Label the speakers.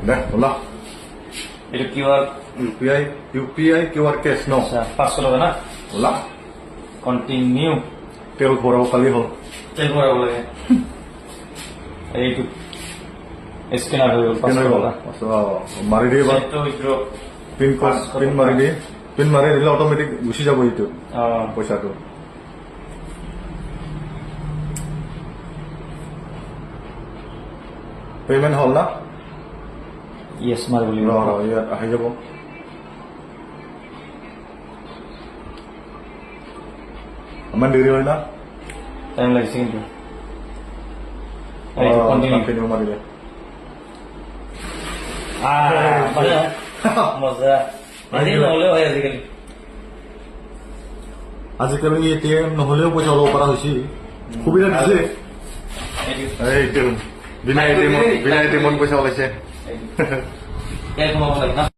Speaker 1: দে ওলা
Speaker 2: এইটো QR
Speaker 1: UPI QR cash ন
Speaker 2: 500 টকা না
Speaker 1: ওলা
Speaker 2: কন্টিনিউ
Speaker 1: তেল ভৰাব খালি হ'ল
Speaker 2: তেল ভৰাব লাগে এইটো স্কেনাৰ হৈ গ'ল 500 টকা
Speaker 1: মাৰি দিয়ে বা
Speaker 2: এইটো উইথড্ৰ
Speaker 1: পিন মাৰি দিয়ে পিন মাৰি দিলে অট'মেটিক গুচি যাব এইটো
Speaker 2: অ'
Speaker 1: পইচাটো পেমেণ্ট হ'ল না
Speaker 2: ইয়েছ মাৰিব লাগিব
Speaker 1: ইয়াত আহি যাব ইমান দেৰি হয় না
Speaker 2: টাইম লাগিছে কিন্তু এইটো কন্টিনিউ
Speaker 1: মাৰি দে
Speaker 2: মজা আজি নহ'লেও হয় আজিকালি
Speaker 1: আজিকালি এটিএম নহ'লেও পইচা ল'ব পৰা হৈছে সুবিধা দিছে বিনা এটিএমত পইচা ওলাইছে
Speaker 2: ইয়াত সোমাব লাগে না